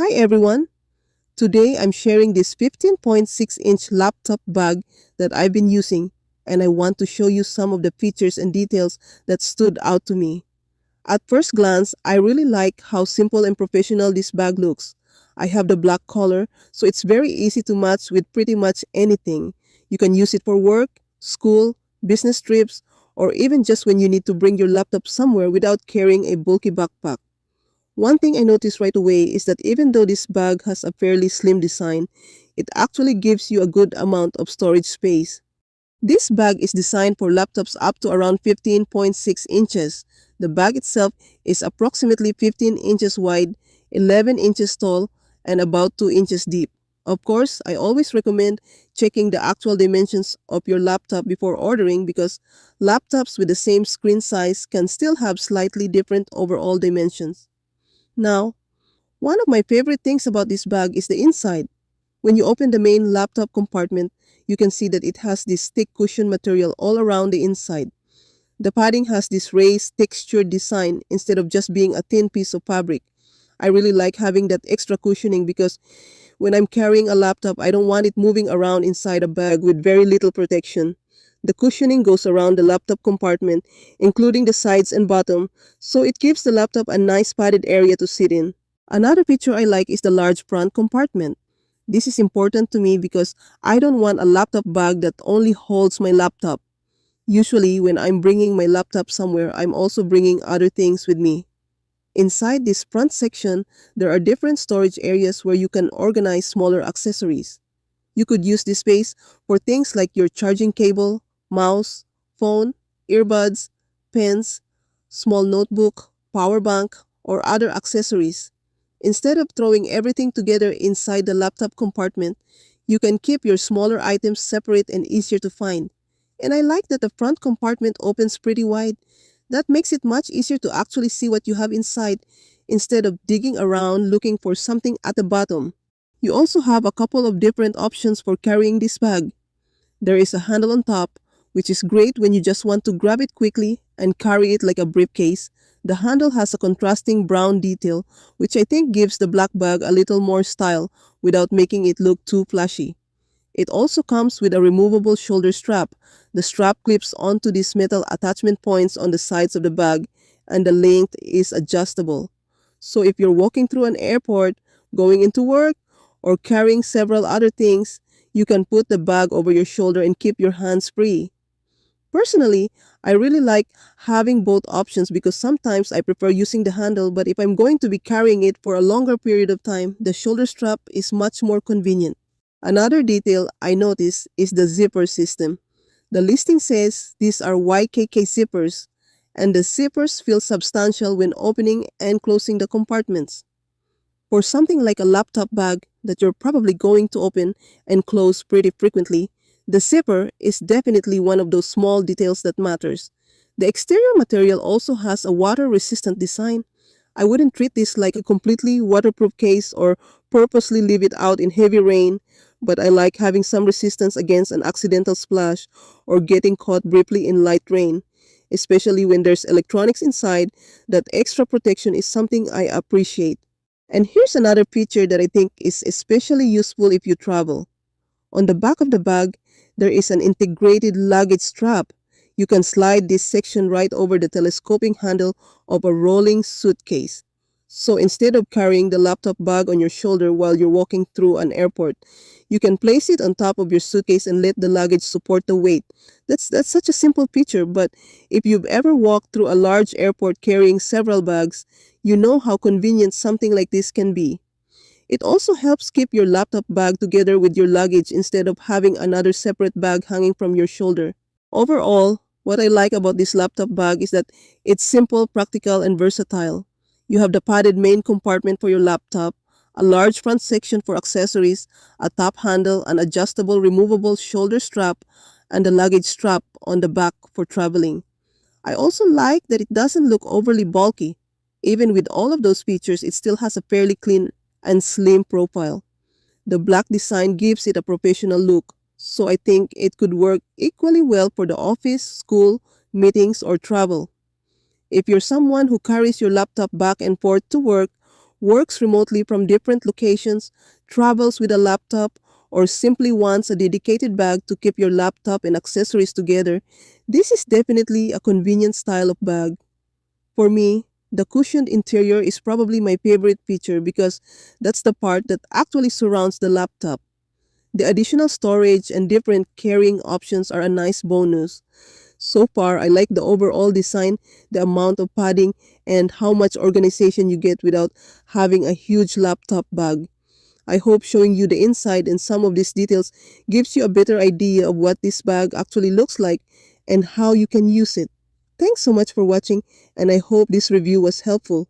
Hi everyone! Today I'm sharing this 15.6-inch laptop bag that I've been using, and I want to show you some of the features and details that stood out to me. At first glance, I really like how simple and professional this bag looks. I have the black color, so it's very easy to match with pretty much anything. You can use it for work, school, business trips, or even just when you need to bring your laptop somewhere without carrying a bulky backpack. One thing I noticed right away is that even though this bag has a fairly slim design, it actually gives you a good amount of storage space. This bag is designed for laptops up to around 15.6 inches. The bag itself is approximately 15 inches wide, 11 inches tall, and about 2 inches deep. Of course, I always recommend checking the actual dimensions of your laptop before ordering because laptops with the same screen size can still have slightly different overall dimensions. Now, one of my favorite things about this bag is the inside. When you open the main laptop compartment, you can see that it has this thick cushion material all around the inside. The padding has this raised textured design instead of just being a thin piece of fabric. I really like having that extra cushioning because when I'm carrying a laptop, I don't want it moving around inside a bag with very little protection. The cushioning goes around the laptop compartment, including the sides and bottom, so it gives the laptop a nice padded area to sit in. Another feature I like is the large front compartment. This is important to me because I don't want a laptop bag that only holds my laptop. Usually, when I'm bringing my laptop somewhere, I'm also bringing other things with me. Inside this front section, there are different storage areas where you can organize smaller accessories. You could use this space for things like your charging cable, mouse, phone, earbuds, pens, small notebook, power bank, or other accessories. Instead of throwing everything together inside the laptop compartment, you can keep your smaller items separate and easier to find. And I like that the front compartment opens pretty wide. That makes it much easier to actually see what you have inside instead of digging around looking for something at the bottom. You also have a couple of different options for carrying this bag. There is a handle on top, which is great when you just want to grab it quickly and carry it like a briefcase. The handle has a contrasting brown detail, which I think gives the black bag a little more style without making it look too flashy. It also comes with a removable shoulder strap. The strap clips onto these metal attachment points on the sides of the bag, and the length is adjustable. So if you're walking through an airport, going into work, or carrying several other things, you can put the bag over your shoulder and keep your hands free. Personally, I really like having both options because sometimes I prefer using the handle, but if I'm going to be carrying it for a longer period of time, the shoulder strap is much more convenient. Another detail I noticed is the zipper system. The listing says these are YKK zippers, and the zippers feel substantial when opening and closing the compartments. For something like a laptop bag that you're probably going to open and close pretty frequently, the zipper is definitely one of those small details that matters. The exterior material also has a water-resistant design. I wouldn't treat this like a completely waterproof case or purposely leave it out in heavy rain, but I like having some resistance against an accidental splash or getting caught briefly in light rain. Especially when there's electronics inside, that extra protection is something I appreciate. And here's another feature that I think is especially useful if you travel. On the back of the bag, there is an integrated luggage strap. You can slide this section right over the telescoping handle of a rolling suitcase. So instead of carrying the laptop bag on your shoulder while you're walking through an airport, you can place it on top of your suitcase and let the luggage support the weight. That's such a simple feature, but if you've ever walked through a large airport carrying several bags, you know how convenient something like this can be. It also helps keep your laptop bag together with your luggage instead of having another separate bag hanging from your shoulder. Overall, what I like about this laptop bag is that it's simple, practical, and versatile. You have the padded main compartment for your laptop, a large front section for accessories, a top handle, an adjustable removable shoulder strap, and a luggage strap on the back for traveling. I also like that it doesn't look overly bulky. Even with all of those features, it still has a fairly clean and slim profile. The black design gives it a professional look, so I think it could work equally well for the office, school, meetings, or travel. If you're someone who carries your laptop back and forth to work works remotely from different locations, travels with a laptop, or simply wants a dedicated bag to keep your laptop and accessories together, this is definitely a convenient style of bag. For me, the cushioned interior is probably my favorite feature because that's the part that actually surrounds the laptop. The additional storage and different carrying options are a nice bonus. So far, I like the overall design, the amount of padding, and how much organization you get without having a huge laptop bag. I hope showing you the inside and some of these details gives you a better idea of what this bag actually looks like and how you can use it. Thanks so much for watching, and I hope this review was helpful.